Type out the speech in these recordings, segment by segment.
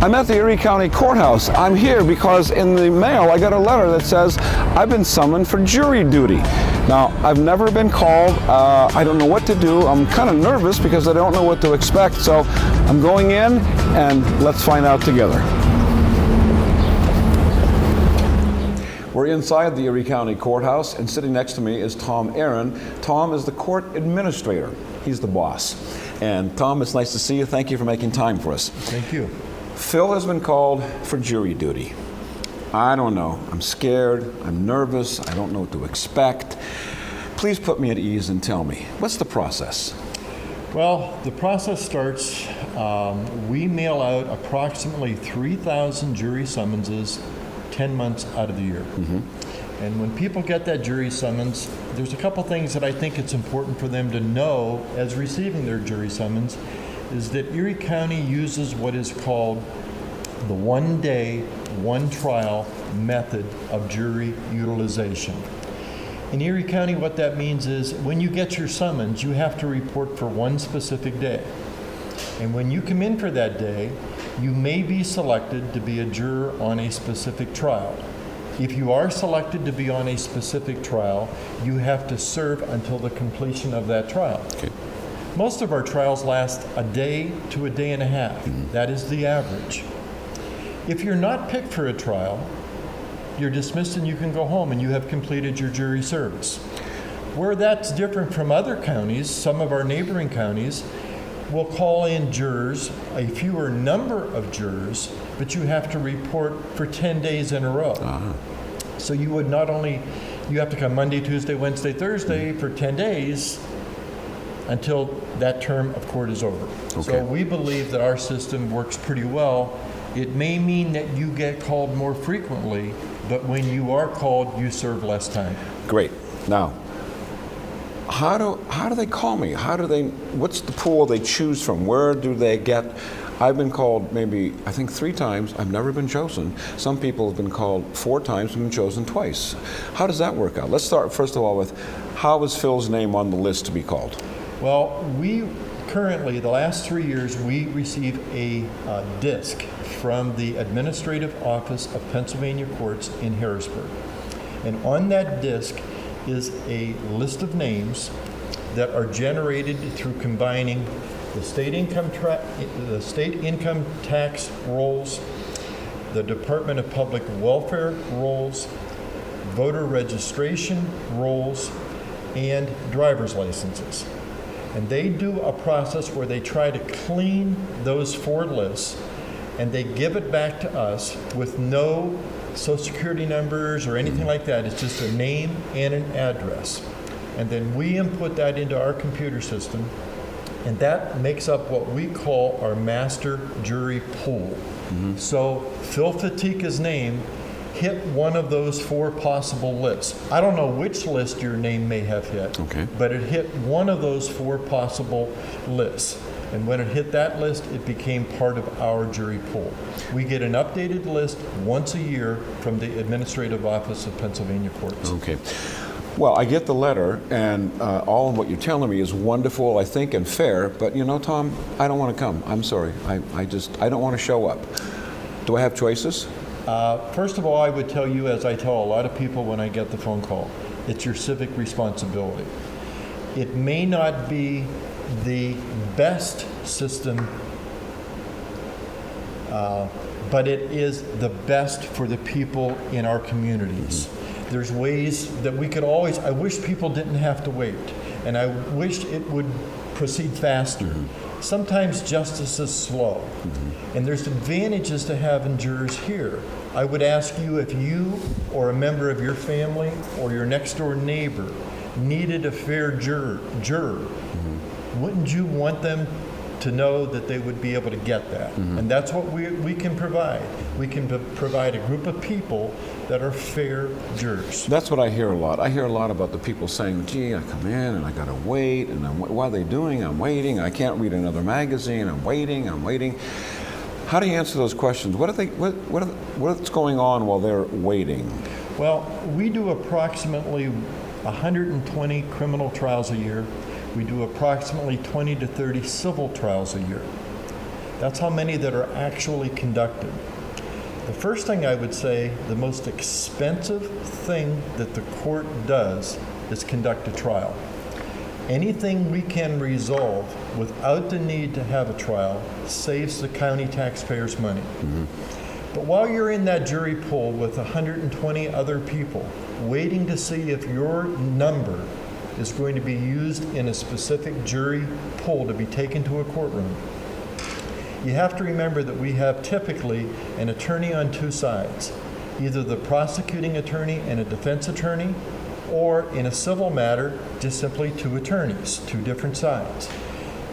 I'm at the Erie County Courthouse. I'm here because in the mail I got a letter that says I've been summoned for jury duty. Now, I've never been called. I don't know what to do. I'm kind of nervous because I don't know what to expect. So I'm going in and let's find out together. We're inside the Erie County Courthouse, and sitting next to me is Tom Aaron. Tom is the court administrator. He's the boss. And Tom, it's nice to see you. Thank you for making time for us. Thank you. Phil has been called for jury duty. I don't know. I'm scared. I'm nervous. I don't know what to expect. Please put me at ease and tell me, what's the process? Well, the process starts, we mail out approximately 3,000 jury summonses 10 months out of the year. And when people get that jury summons, there's a couple things that I think it's important for them to know as receiving their jury summons, is that Erie County uses what is called the one day, one trial method of jury utilization. In Erie County, what that means is when you get your summons, you have to report for one specific day. And when you come in for that day, you may be selected to be a juror on a specific trial. If you are selected to be on a specific trial, you have to serve until the completion of that trial. Okay. Most of our trials last a day to a day and a half. That is the average. If you're not picked for a trial, you're dismissed and you can go home and you have completed your jury service. Where that's different from other counties, some of our neighboring counties will call in jurors, a fewer number of jurors, but you have to report for 10 days in a row. So you would not only, you have to come Monday, Tuesday, Wednesday, Thursday for 10 days until that term of court is over. Okay. So we believe that our system works pretty well. It may mean that you get called more frequently, but when you are called, you serve less time. Great. Now, how do they call me? What's the pool they choose from? Where do they get? I've been called maybe, I think 3 times. I've never been chosen. Some people have been called 4 times and been chosen twice. How does that work out? Let's start first of all with, how is Phil's name on the list to be called? Well, we currently, the last 3 years, we receive a disc from the Administrative Office of Pennsylvania Courts in Harrisburg. And on that disc is a list of names that are generated through combining the state income tax rolls, the Department of Public Welfare rolls, voter registration rolls, and driver's licenses. And they do a process where they try to clean those 4 lists, and they give it back to us with no social security numbers or anything like that. It's just a name and an address. And then we input that into our computer system, and that makes up what we call our master jury pool. So Phil Fatika's name hit one of those 4 possible lists. I don't know which list your name may have hit, but it hit one of those 4 possible lists. And when it hit that list, it became part of our jury pool. We get an updated list once a year from the Administrative Office of Pennsylvania Courts. Okay. Well, I get the letter, and all of what you're telling me is wonderful, I think, and fair, but you know, Tom, I don't want to come. I'm sorry. I don't want to show up. Do I have choices? First of all, I would tell you, as I tell a lot of people when I get the phone call, it's your civic responsibility. It may not be the best system, but it is the best for the people in our communities. There's ways that we could always, I wish people didn't have to wait, and I wish it would proceed faster. Sometimes justice is slow, and there's advantages to having jurors here. I would ask you, if you or a member of your family or your next door neighbor needed a fair juror, wouldn't you want them to know that they would be able to get that? And that's what we can provide. We can provide a group of people that are fair jurors. That's what I hear a lot. I hear a lot about the people saying, gee, I come in and I gotta wait, and what are they doing? I'm waiting. I can't read another magazine. I'm waiting. How do you answer those questions? What's going on while they're waiting? Well, we do approximately 120 criminal trials a year. We do approximately 20 to 30 civil trials a year. That's how many that are actually conducted. The first thing I would say, the most expensive thing that the court does is conduct a trial. Anything we can resolve without the need to have a trial saves the county taxpayers money. But while you're in that jury pool with 120 other people, waiting to see if your number is going to be used in a specific jury pool to be taken to a courtroom, you have to remember that we have typically an attorney on two sides, either the prosecuting attorney and a defense attorney, or in a civil matter, just simply two attorneys, two different sides.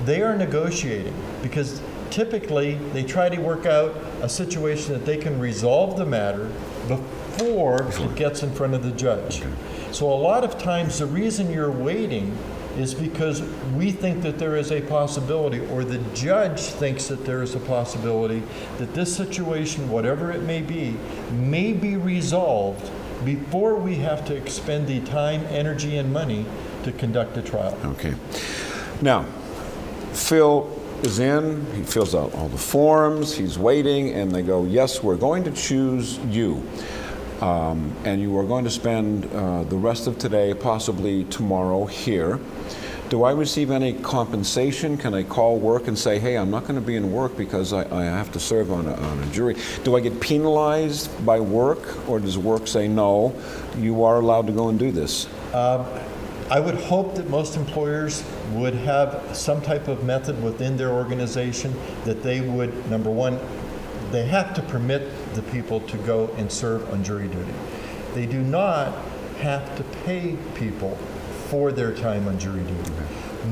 They are negotiating because typically they try to work out a situation that they can resolve the matter before it gets in front of the judge. So a lot of times the reason you're waiting is because we think that there is a possibility, or the judge thinks that there is a possibility that this situation, whatever it may be resolved before we have to expend the time, energy, and money to conduct a trial. Okay. Now, Phil is in, he fills out all the forms, he's waiting, and they go, yes, we're going to choose you. And you are going to spend the rest of today, possibly tomorrow, here. Do I receive any compensation? Can I call work and say, hey, I'm not going to be in work because I have to serve on a jury? Do I get penalized by work, or does work say, no, you are allowed to go and do this? I would hope that most employers would have some type of method within their organization that they would, number one, they have to permit the people to go and serve on jury duty. They do not have to pay people for their time on jury duty.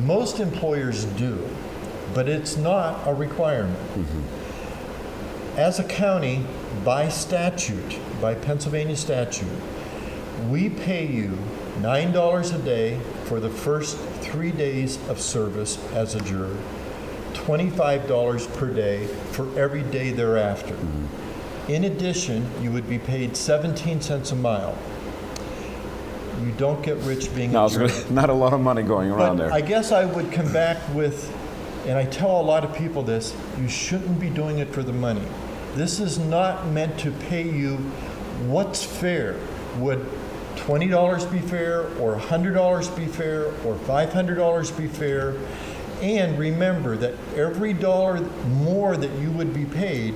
Most employers do, but it's not a requirement. As a county, by statute, by Pennsylvania statute, we pay you $9 a day for the first 3 days of service as a juror, $25 per day for every day thereafter. In addition, you would be paid 17 cents a mile. You don't get rich being a juror. Not a lot of money going around there. I guess I would come back with, and I tell a lot of people this, you shouldn't be doing it for the money. This is not meant to pay you what's fair. Would $20 be fair, or $100 be fair, or $500 be fair? And remember that every dollar more that you would be paid,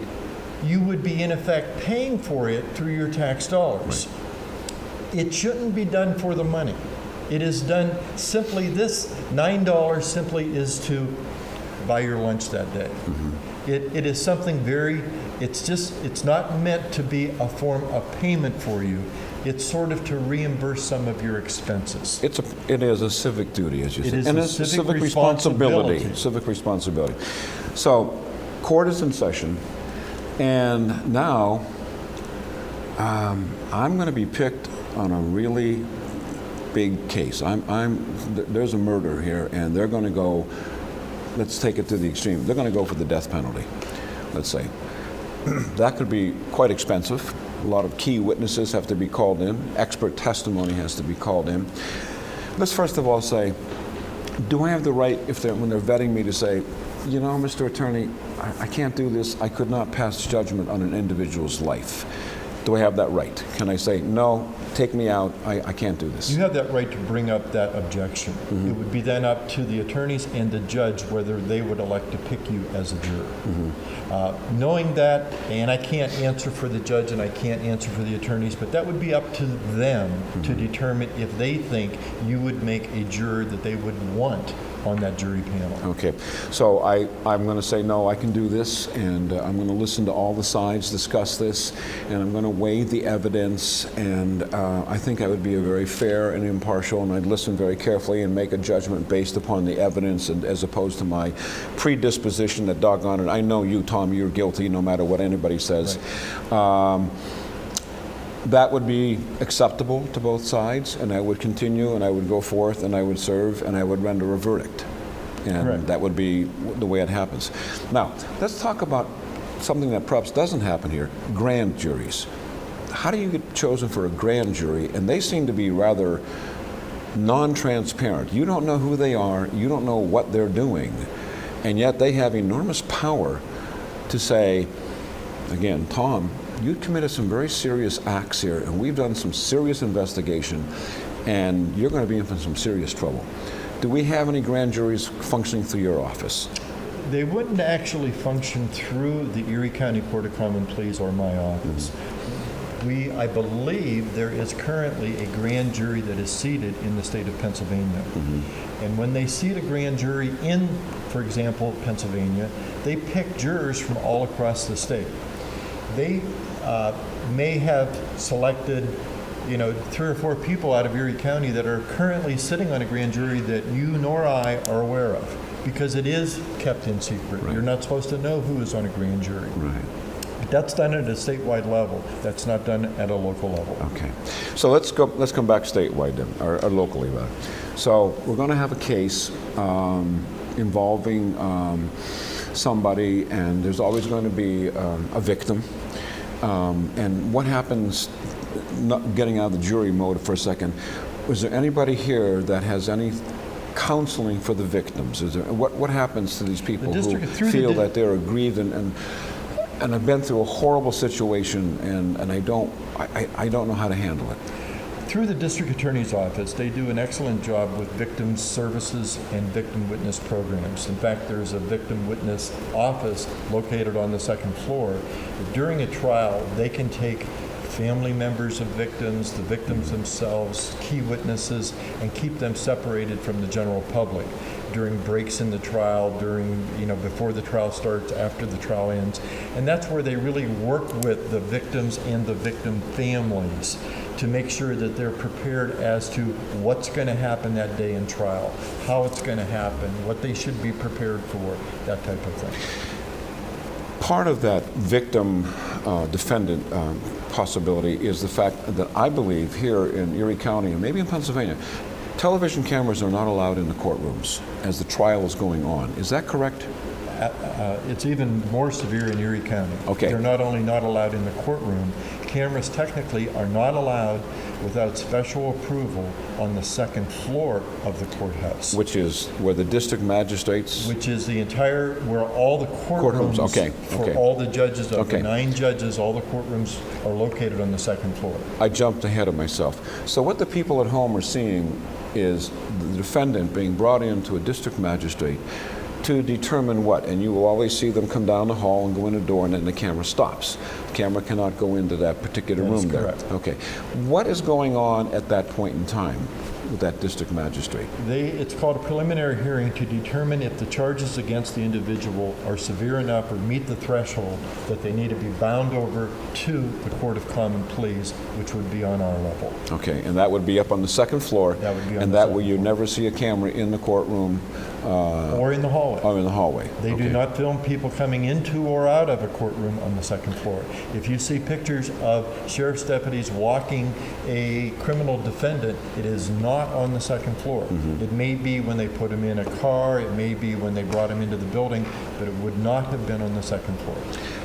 you would be in effect paying for it through your tax dollars. It shouldn't be done for the money. It is done simply, this $9 simply is to buy your lunch that day. It is something very, it's not meant to be a form of payment for you. It's sort of to reimburse some of your expenses. It is a civic duty, as you said. It is and a it's civic responsibility. Civic responsibility. So, court is in session, and now I'm going to be picked on a really big case. There's a murder here, and they're going to go, let's take it to the extreme. They're going to go for the death penalty, let's say. That could be quite expensive. A lot of key witnesses have to be called in. Expert testimony has to be called in. Let's first of all say, do I have the right, when they're vetting me, to say, you know, Mr. Attorney, I can't do this. I could not pass judgment on an individual's life. Do I have that right? Can I say, no, take me out, I can't do this? You have that right to bring up that objection. It would be then up to the attorneys and the judge whether they would elect to pick you as a juror. Knowing that, and I can't answer for the judge and I can't answer for the attorneys, but that would be up to them to determine if they think you would make a juror that they would want on that jury panel. Okay, so I'm going to say, no, I can do this, and I'm going to listen to all the sides, discuss this, and I'm going to weigh the evidence, and I think I would be a very fair and impartial, and I'd listen very carefully and make a judgment based upon the evidence, and as opposed to my predisposition that, doggone it, I know you, Tom, you're guilty no matter what anybody says. Right. That would be acceptable to both sides, and I would continue, and I would go forth, and I would serve, and I would render a verdict. And Correct. That would be the way it happens. Now, let's talk about something that perhaps doesn't happen here, grand juries. How do you get chosen for a grand jury? And they seem to be rather non-transparent. You don't know who they are, you don't know what they're doing, and yet they have enormous power to say, again, Tom, you committed some very serious acts here, and we've done some serious investigation, and you're going to be in for some serious trouble. Do we have any grand juries functioning through your office? They wouldn't actually function through the Erie County Court of Common Pleas or my office. I believe there is currently a grand jury that is seated in the state of Pennsylvania. And when they seat a grand jury in, for example, Pennsylvania, they pick jurors from all across the state. They may have selected 3 or 4 people out of Erie County that are currently sitting on a grand jury that you nor I are aware of, because it is kept in secret. Right. You're not supposed to know who is on a grand jury. Right. That's done at a statewide level. That's not done at a local level. Okay. So let's come back statewide then, or locally rather. So we're going to have a case involving somebody, and there's always going to be a victim. And what happens, not getting out of the jury mode for a second, is there anybody here that has any counseling for the victims? Is there, what happens to these people who feel that they're aggrieved and I've been through a horrible situation and I don't know how to handle it? Through the district attorney's office, they do an excellent job with victim services and victim witness programs. In fact, there's a victim witness office located on the 2nd floor. During a trial, they can take family members of victims, the victims themselves, key witnesses, and keep them separated from the general public during breaks in the trial, before the trial starts, after the trial ends. And that's where they really work with the victims and the victim families to make sure that they're prepared as to what's going to happen that day in trial, how it's going to happen, what they should be prepared for, that type of thing. Part of that victim defendant possibility is the fact that I believe here in Erie County and maybe in Pennsylvania, television cameras are not allowed in the courtrooms as the trial is going on. Is that correct? It's even more severe in Erie County. Okay. They're not only not allowed in the courtroom, cameras technically are not allowed without special approval on the 2nd floor of the courthouse. Which is where the district magistrates... Which is where all the courtrooms okay. for all the judges, of the 9 judges, all the courtrooms are located on the 2nd floor. I jumped ahead of myself. So what the people at home are seeing is the defendant being brought into a district magistrate to determine what, and you will always see them come down the hall and go in the door, and then the camera stops. The camera cannot go into that particular room there. Correct. Okay. What is going on at that point in time with that district magistrate? It's called a preliminary hearing to determine if the charges against the individual are severe enough or meet the threshold that they need to be bound over to the Court of Common Pleas, which would be on our level. Okay, and that would be up on the 2nd floor. That would be on and the that 2nd way you floor. never see a camera in the courtroom. Or in the hallway. Or in the hallway. They okay. do not film people coming into or out of a courtroom on the 2nd floor. If you see pictures of sheriff's deputies walking a criminal defendant, it is not on the 2nd floor. Mm-hmm. It may be when they put him in a car, it may be when they brought him into the building, but it would not have been on the 2nd floor.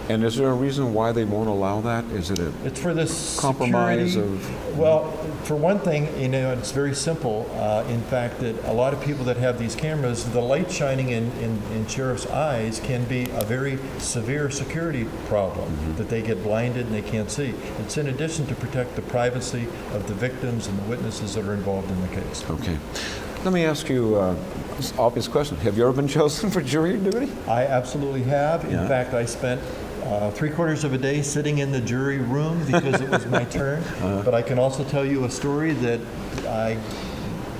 And is there a reason why they won't allow that? Is it It's for this compromise security. of... Well, for one thing, it's very simple. In fact, that a lot of people that have these cameras, the light shining in sheriff's eyes can be a very severe security problem, that they get blinded and they can't see. It's in addition to protect the privacy of the victims and the witnesses that are involved in the case. Okay. Let me ask you this obvious question. Have you ever been chosen for jury duty? I absolutely have. Yeah. In fact, I spent 3/4 of a day sitting in the jury room because it was my turn. But I can also tell you a story that I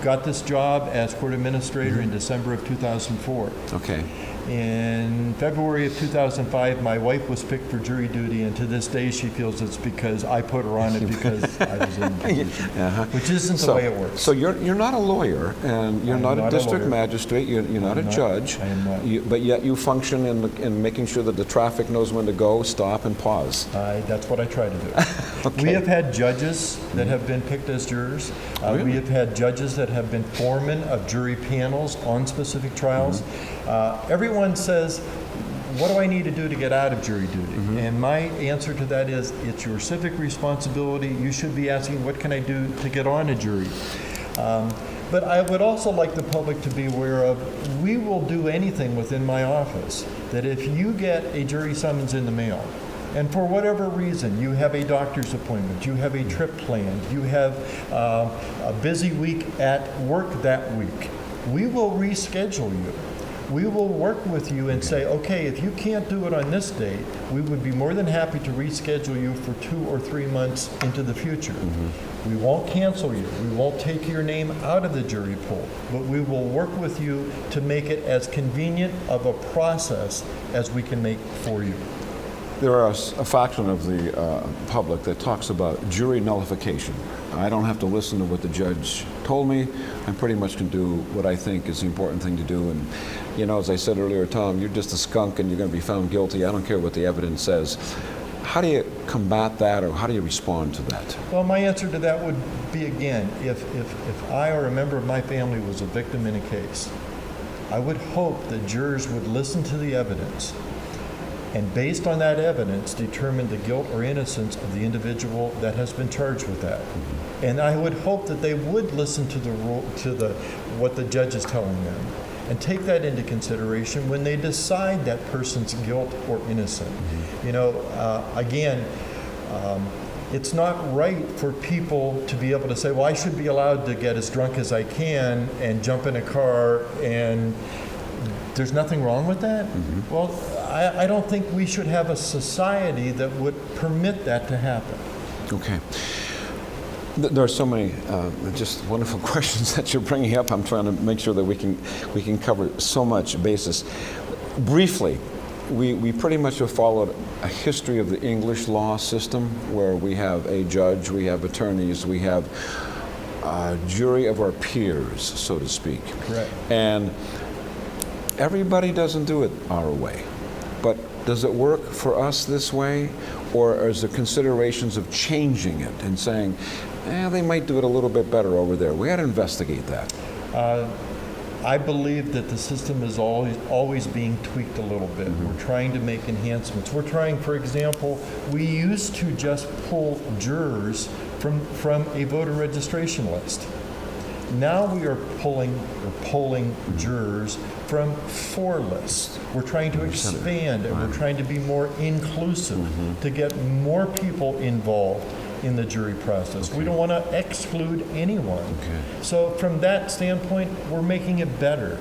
got this job as court administrator in December of 2004. Okay. In February of 2005, my wife was picked for jury duty, and to this day she feels it's because I put her on it because I was in the position, which isn't the way it works. So you're not a lawyer, and you're not a district lawyer. magistrate. You're not a judge. I am not. But yet you function in making sure that the traffic knows when to go, stop, and pause. That's what I try to do. Okay. We have had judges that have been picked as jurors. Really? We have had judges that have been foremen of jury panels on specific trials. Everyone says, what do I need to do to get out of jury duty? And my answer to that is, it's your civic responsibility. You should be asking, what can I do to get on a jury? But I would also like the public to be aware of, we will do anything within my office, that if you get a jury summons in the mail, and for whatever reason, you have a doctor's appointment, you have a trip planned, you have a busy week at work that week, we will reschedule you. We will work with you and say, okay, if you can't do it on this date, we would be more than happy to reschedule you for 2 or 3 months into the future. We won't cancel you. We won't take your name out of the jury pool, but we will work with you to make it as convenient of a process as we can make for you. There are a faction of the public that talks about jury nullification. I don't have to listen to what the judge told me. I pretty much can do what I think is the important thing to do. And, you know, as I said earlier, Tom, you're just a skunk and you're going to be found guilty. I don't care what the evidence says. How do you combat that, or how do you respond to that? Well, my answer to that would be, again, if I or a member of my family was a victim in a case, I would hope that jurors would listen to the evidence and based on that evidence, determine the guilt or innocence of the individual that has been charged with that. And I would hope that they would listen to what the judge is telling them and take that into consideration when they decide that person's guilt or innocent. You know, again, it's not right for people to be able to say, well, I should be allowed to get as drunk as I can and jump in a car, and there's nothing wrong with that. Well, I don't think we should have a society that would permit that to happen. Okay. There are so many just wonderful questions that you're bringing up. I'm trying to make sure that we can cover so much basis. Briefly, we pretty much have followed a history of the English law system where we have a judge, we have attorneys, we have a jury of our peers, so to speak. Correct. And everybody doesn't do it our way. But does it work for us this way? Or is there considerations of changing it and saying, they might do it a little bit better over there? We got to investigate that. I believe that the system is always being tweaked a little bit. We're trying to make enhancements. We're trying, for example, we used to just pull jurors from a voter registration list. Now we are polling jurors from 4 lists. We're trying to expand and we're trying to be more inclusive to get more people involved in the jury process. We don't want to exclude anyone. So from that standpoint, we're making it better.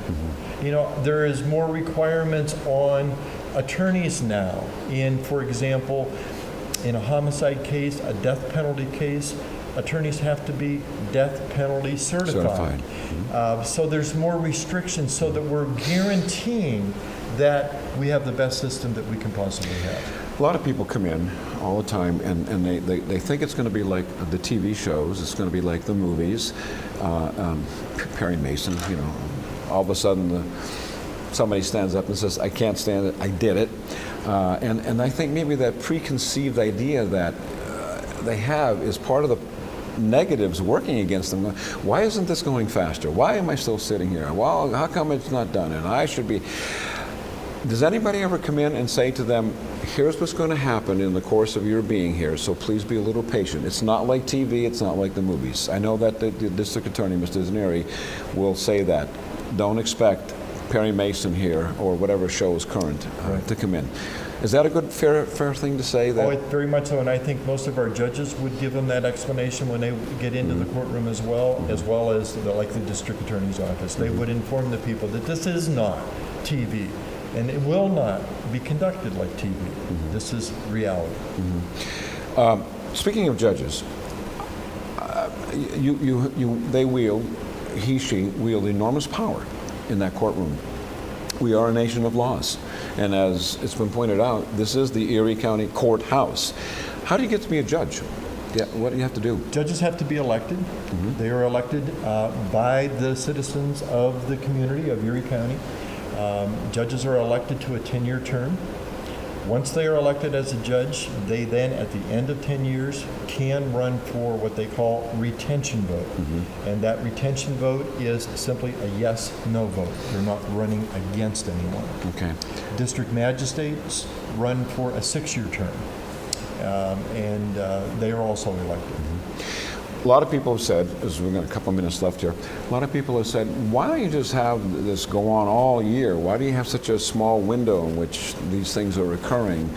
You know, there is more requirements on attorneys now. For example, in a homicide case, a death penalty case, attorneys have to be death penalty certified. So there's more restrictions so that we're guaranteeing that we have the best system that we can possibly have. A lot of people come in all the time and they think it's going to be like the TV shows, it's going to be like the movies. Perry Mason, you know, all of a sudden somebody stands up and says, I can't stand it, I did it. And I think maybe that preconceived idea that they have is part of the negatives working against them. Why isn't this going faster? Why am I still sitting here? Well, how come it's not done? And I should be. Does anybody ever come in and say to them, here's what's going to happen in the course of your being here, so please be a little patient. It's not like TV, it's not like the movies. I know that the district attorney, Mr. Zanieri, will say that. Don't expect Perry Mason here or whatever show is current to come in. Is that a good, fair thing to say? That? Oh, very much so, and I think most of our judges would give them that explanation when they get into the courtroom as well as like the district attorney's office. They would inform the people that this is not TV, and it will not be conducted like TV. This is reality. Speaking of judges, she wield enormous power in that courtroom. We are a nation of laws. And as it's been pointed out, this is the Erie County Courthouse. How do you get to be a judge? Yeah, what do you have to do? Judges have to be elected. They are elected by the citizens of the community of Erie County. Judges are elected to a 10-year term. Once they are elected as a judge, they then, at the end of 10 years, can run for what they call retention vote. And that retention vote is simply a yes-no vote. They're not running against anyone. Okay. District magistrates run for a 6-year term, and they are also elected. A lot of people have said, as we've got a couple minutes left here, a lot of people have said, why don't you just have this go on all year? Why do you have such a small window in which these things are occurring?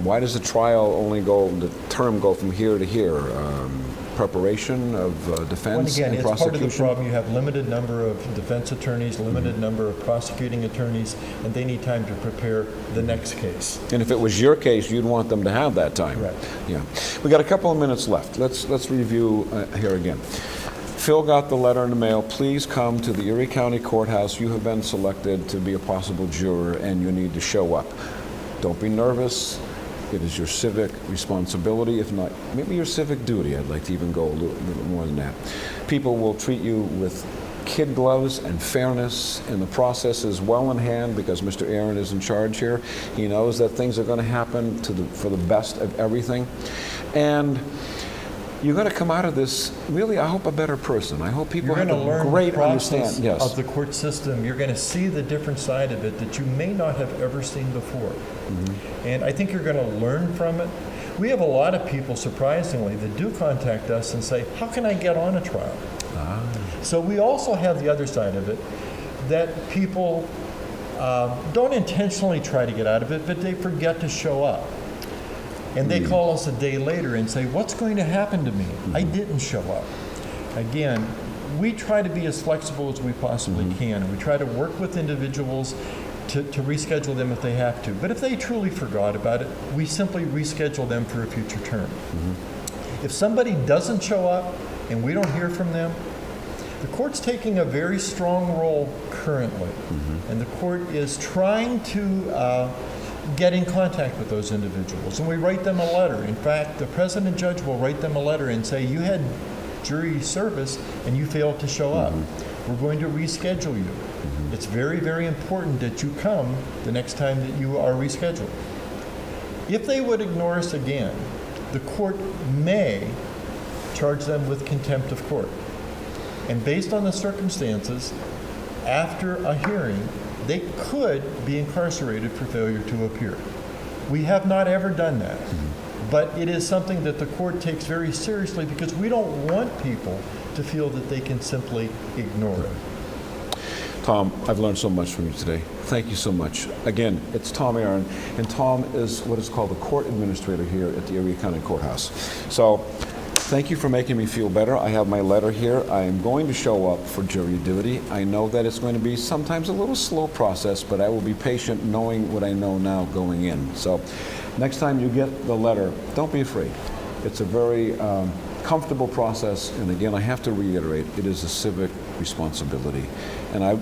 Why does the trial only the term go from here to here? Preparation of defense Again, and it's prosecution? part of the problem. You have limited number of defense attorneys, limited number of prosecuting attorneys, and they need time to prepare the next case. And if it was your case, you'd want them to have that time. Correct. Yeah. We got a couple of minutes left. Let's review here again. Phil got the letter in the mail. Please come to the Erie County Courthouse. You have been selected to be a possible juror, and you need to show up. Don't be nervous. It is your civic responsibility, if not, maybe your civic duty. I'd like to even go a little more than that. People will treat you with kid gloves and fairness, and the process is well in hand because Mr. Aaron is in charge here. He knows that things are going to happen for the best of everything. And you're going to come out of this, really, I hope, a better person. I hope people You're have going to a learn great the process understand. of the court system. You're going to see the different side of it that you may not have ever seen before. And I think you're going to learn from it. We have a lot of people, surprisingly, that do contact us and say, how can I get on a trial? So we also have the other side of it, that people don't intentionally try to get out of it, but they forget to show up. And they call us a day later and say, what's going to happen to me? I didn't show up. Again, we try to be as flexible as we possibly can. We try to work with individuals to reschedule them if they have to. But if they truly forgot about it, we simply reschedule them for a future term. If somebody doesn't show up and we don't hear from them, the court's taking a very strong role currently. And the court is trying to get in contact with those individuals, and we write them a letter. In fact, the president judge will write them a letter and say, you had jury service and you failed to show up. We're going to reschedule you. It's very, very important that you come the next time that you are rescheduled. If they would ignore us again, the court may charge them with contempt of court. And based on the circumstances, after a hearing, they could be incarcerated for failure to appear. We have not ever done that, but it is something that the court takes very seriously because we don't want people to feel that they can simply ignore it. Tom, I've learned so much from you today. Thank you so much. Again, it's Tom Aaron, and Tom is what is called the court administrator here at the Erie County Courthouse. So, thank you for making me feel better. I have my letter here. I am going to show up for jury duty. I know that it's going to be sometimes a little slow process, but I will be patient knowing what I know now going in. So next time you get the letter, don't be afraid. It's a very comfortable process, and again, I have to reiterate, it is a civic responsibility. And a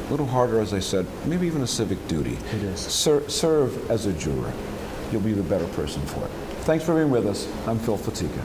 little harder, as I said, maybe even a civic duty. It is. Serve as a juror. You'll be the better person for it. Thanks for being with us. I'm Phil Fatika.